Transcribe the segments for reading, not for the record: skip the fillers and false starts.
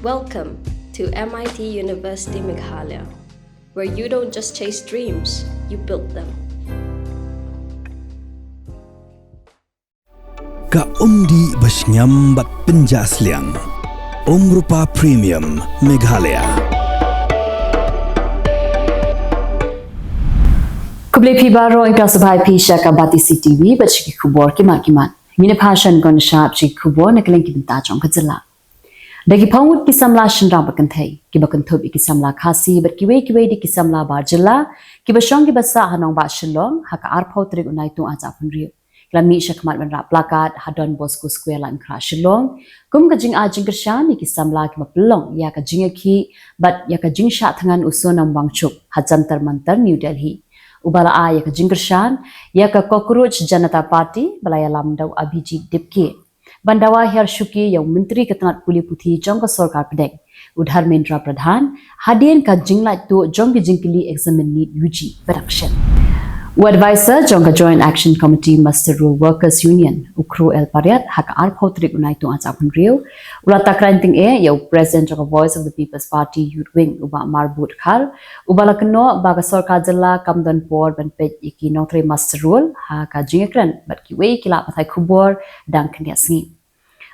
Welcome to MIT University Meghalaya, where you don't just chase dreams, you build them. Ka umdi basnyam bat penjasliang. Rupa Premium Meghalaya. Kuble pi baro in kelas sebai pi syaka bati CTV bachki Khubor kimat. Ngine passion gon shap chi Khubor na Kylleng ki benta chong ka Jylla. Dagi pawut ki samla shinrang bakanthai ki bakanthob ki samla khasi bat ki we di ki samla bar Jylla ki basong ki basa hanong ba shillong haka arpau Tarik Naitung aja punriu. Lami syakmat menra plakat hadon Bosco Square lan kra shillong kum ka jing ajing kershani ki samla ki mapelong ya ka jing ki bat ya ka jing sha thangan usonam wangchuk hajantar mantar New Delhi. Ubala a ya ka jing kershan ya ka cockroach Janata Party balaya lamdau Abhijit Dipke Bandawa Her Shuki yang Menteri Ketengat Puli Putih Jongka Sorkar Pedek Udhar Mendra Pradhan hadian ka jinglai tu jongki jingkili examen need UG production. Advisor Jongka Joint Action Committee Master Rule Workers Union Ukru El Pariat haka arpau Tarik Naitung ajak punriu ula takranting yau President Jongka Voice of the People's Party Youth Wing uba marbut khal ubala keno baga Sorkar Jylla kamdan por ban pej iki nongtre Master Rule haka jingakran bat kiwe kila pathai Khubor dang kenya singi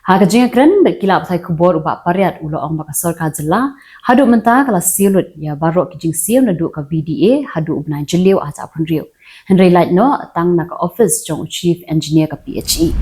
haka jingakran bat kila pathai Khubor uba pariat ulo ong baga Sorkar Jylla hadu menta kala silut ya barok kijing siu nadu ka VDA hadu ubnai jeliu ajak punriu Henry Light no tang nak office jong chief engineer ka PHE.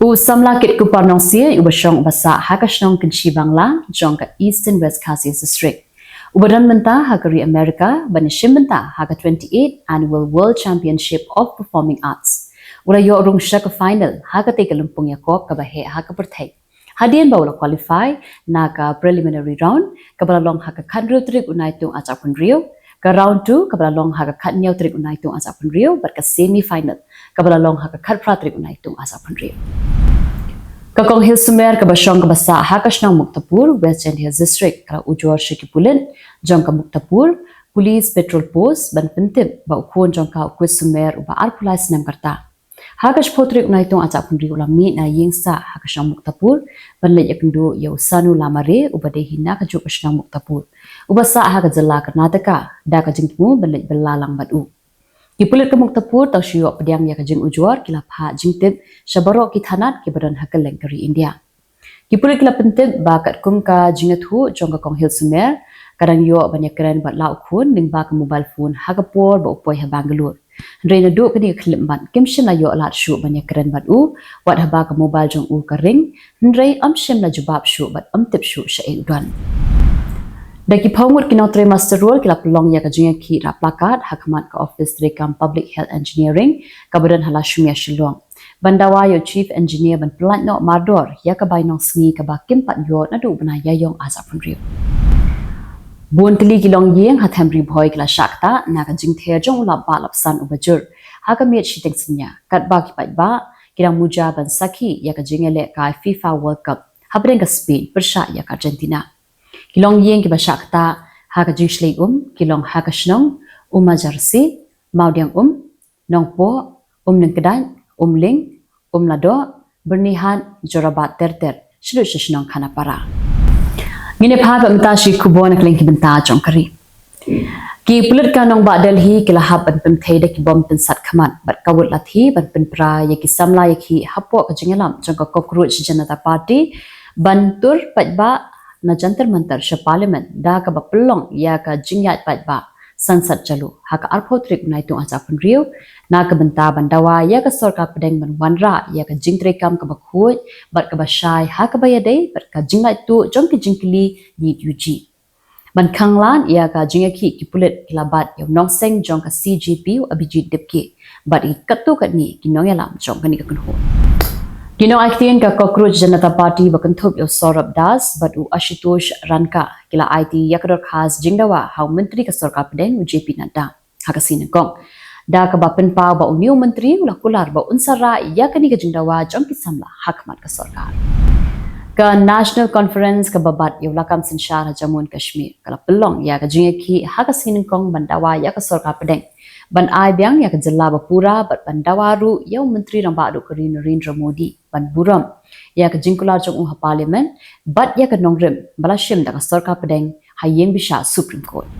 U samla kit ku parnong sia u basong basa hakashnong kinchi bangla jong ka Eastern West Cassius district. Ubadan menta hakari America banishim menta haka 28 annual World Championship of Performing Arts. Ula yo rung shaka final haka te kalumpung yakop ka bahe haka Pyrthei. Hadian bawla qualify na ka preliminary round kabalalong haka kadru Tarik Naitung ajak punriu. Ka round 2 kabalalong haka katnyau Tarik Naitung ajak punriu bar ka semi final kabalalong haka katpra Tarik Naitung ajak punriu. Ka Kong Hill Sumer ka basong ka basa haka shnang Muktapur West End Hills District ka ujor shikipulen jong ka Muktapur Police Patrol Post ban pentip ba ukon jong ka Kwis Sumer uba arpulai sinam karta. Haka shpo Tarik Naitung ajak punriu lami na yingsa haka shnang Muktapur ban le yakndo yau sanu lamare uba dehina ka juk shnang Muktapur. Ubasa haka Jylla Karnataka da ka jingmu balik belalang badu. Kipulit ka Muktapur tau syuak pediang ya ka jing ujor kila pha jingtip syabarok ki thanat ki badan haka lengkari India. Kipulit kila pentip ba kat kum ka jingathu jong ka Kong Hill Sumer kadang yo banyak keren bat lau khun ning ba ka mobile phone haka por ba upoi ha Bangalore. Reina du kini klimban kimshim la yo lat syu banyak keren bat u wat ha ba ka mobile jong u ka ring ndrei amshim la jubab syu bat amtip syu sha udan. Daki pawmut kinotre Master Rule kila pelong ya ka jingya ki ra plakat hakmat ka Office Direkam Public Health Engineering ka badan hala shumia shilong. Bandawa yo Chief Engineer ban pelat no mardor ya ka bainong sngi ka ba kimpat yo na du bana yayong asa punriu. Buon tili kilong yeng hathemri boy kila shakta na ka jingthe jong la ba lapsan ubajur haka miet shiteng sinya kat ba ki pat ba kirang muja ban saki ya ka jingele ka FIFA World Cup habreng ka Spain persha ya ka Argentina. Kilong yeng ki basyakta haka jingslei kilong haka shnong majarsi maudiang nongpo nengkedan ling lado bernihan jorabat terter shilu shnong khana para ngine pha ba mta shi Khubor na Kylleng ki benta chong kari ki pulit ka nong ba Delhi kila hab ban Pyrthei da ki bom pen sat khamat bat kawut lathi ban pen pra ya ki samla ya ki hapo ka jingalam chong ka cockroach Janata Party bantur patba na jantar mantar sha parliament da ka ba pelong ya ka jingyat pat ba sansad chalu haka arpau Tarik Naitung ajak punriu na ka benta bandawa ya ka Sorkar pedeng ban wanra ya ka jingtre kam ka ba khoi bat ka ba shai haka ba ya dei bat ka jinglai tu jong ki jingkili ni UG ban khanglan ya ka jingaki ki pulet kilabat yo nongseng jong ka CGP Abhijit Dipke bat i katu kat ni kinong ya lam jong kani ka kunho Kino aktiin ka cockroach Janata Party bakanthup yo Saurabh Das batu Ashutosh Ranka kila IT yakador khas jingdawa hau menteri ka Sorkar pedeng JP Nadda hakasin kong da ka bapen pa ba uniu menteri ulah kular ba unsara yakani ka jingdawa jong ki samla hakmat ka Sorkar ka National Conference ka babat yo lakam sinshar Jammu and Kashmir kala pelong ya ka jingaki hakasin kong bandawa ya ka Sorkar pedeng ban ai biang ya ka Jylla bapura bat ban dawaru yau menteri rang ba du kari Narendra Modi ban buram ya ka jingkular jong ha parliament bat ya ka nongrem balashim da ka sarkar pedeng hayeng bisha Supreme Court.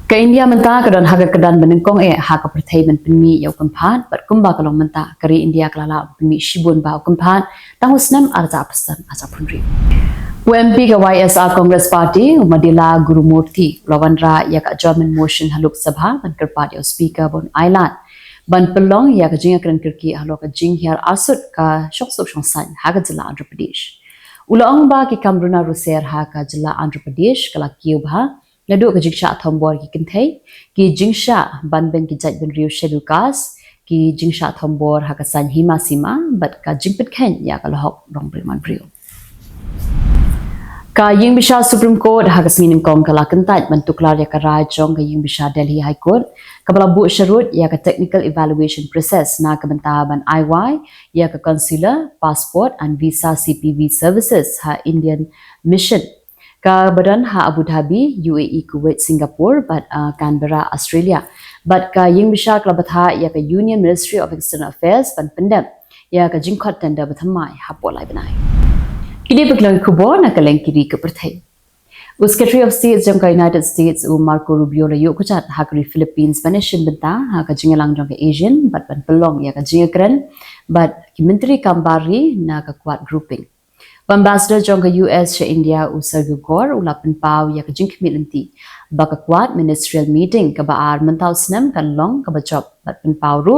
Ka India menta kadan haga kadan benengkong haga Pyrthei ben penmi yau kempan bat kumba kalong menta kari India kalala penmi shibun ba kempan tahusnam arza pesan asa punri. UMP ka YSR Congress Party umadila Gurumurthy lawanra ya ka German motion haluk sabha ban kerpat yau speaker bon island ban pelong ya ka jinga kran kirki halo ka jing hiar asut ka shok san haga Jylla Andhra Pradesh. Ulaong ba ki kamruna ruser ha ka Jylla Andhra Pradesh kala kiu bha Ngadu ka jingsha thombor ki kinthei ki jingsha ban ben ki jaj ben riu shedukas ki jingsha thombor ha ka san hima sima bat ka jingpet khen ya ka lohok rong briman riu ka ying bisha Supreme Court ha ka sminim kom kala kentat ban tuklar ya ka rajong ka ying bisha Delhi High Court ka bala bu sharut ya ka technical evaluation process na ka banta ban IY ya ka consular passport and visa CPV services ha Indian mission ka badan ha Abu Dhabi, UAE, Kuwait, Singapore, but Canberra, Australia. But ka ying bisha klabatha ya ka Union Ministry of External Affairs ban pendam ya ka jingkhot tender bathamai ha polai banai. Kini peklang Khubor na kaleng kiri ke Pyrthei. Secretary of State jong ka United States Marco Rubio la yuk kuchat ha kri Philippines banishim benta ha ka jingalang jong ka Asian but ban pelong ya ka jingakran but ki menteri kambari na ka kwat grouping. Ambassador jong ka US sa India Sergio Gor ulapan pau ya ka jingkmilanti baka kwat ministerial meeting ka baar mentaw snam kan long ka bachop bat pen pau ru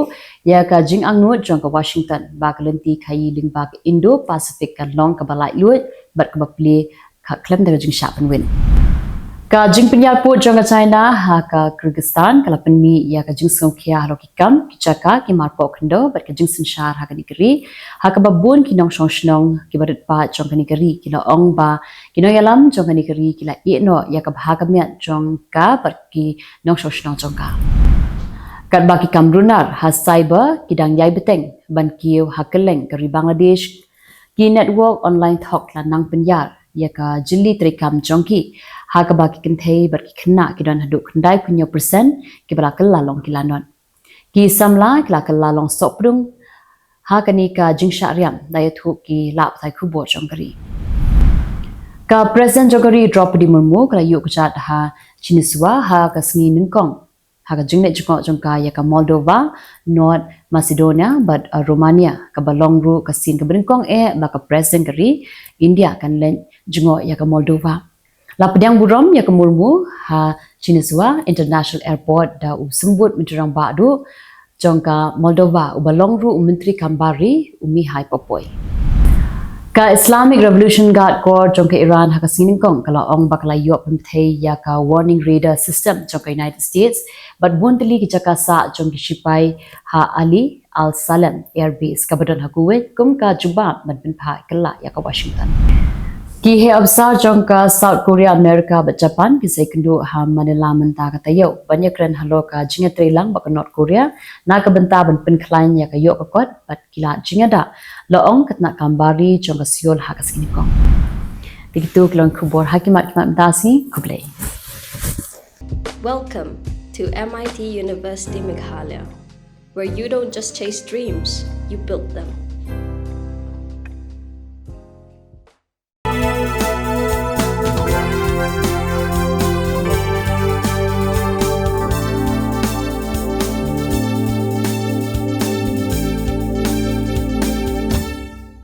ya ka jing angnut jong ka Washington bakalanti khai ling bak Indo Pacific kan long ka balai luit bat ka baple ka klem da jing sha pen win ka jing penyal pu jong ka China ha ka Kyrgyzstan kala penmi ya ka jing songkhia halo ki kam ki chaka ki marpo khndo bat ka jing sanshar ha ka nikri ha ka babun ki nong shongnong ki barit pa jong ka nikri ki la ong ba ki no yalam jong ka nikri ki la e no ya ka bha ka myat jong ka bat ki nong shongnong jong ka kat ba ki kamrunar ha cyber ki dang yai beteng ban kiu ha Kylleng kari Bangladesh ki network online thok la nang penyar ya ka jilli trikam jongki ha ka baki kinthei bar ki khna ki don hadu khandai punyo percent ki bala kala long ki lanon ki samla kala kala long soprung ha kani ka jingsha riam dai thu ki lap thai Khubor jongkari ka president jogari Draupadi Murmu kala yu kchat ha chiniswa ha ka sngi ningkong ha ka jingne jongka ya ka Moldova North Macedonia but Romania ka balong ru ka sin ka bringkong ba ka president kari India kan len jingo ya ka Moldova Lapdang burom ya ka Murmu ha Chiniswa International Airport da usumbut mitrang badu jongka Moldova ubalong ru menteri kambari umi hai popoi ka Islamic Revolution Guard Corps jongka Iran ha ka siningkong kala ong bakla yop Pyrthei ya ka warning radar system jongka United States but buntli ki jaka sa jongki sipai ha Ali Al Salam Air Base ka badan ha Kuwait kum ka Juba madbin pha kala ya ka Washington ki he absar jongka South Korea America but Japan ki sekundu ha Manila menta ka tayo banyakran halo ka jinga trelang baka North Korea na ka benta ban pin klain ya ka yo ka kot but kila jinga da laong katna kambari jongka Seoul ha ka sinikong dikitu klong Khubor hakimat dasi kublei. Welcome to MIT University Meghalaya, where you don't just chase dreams, you build them.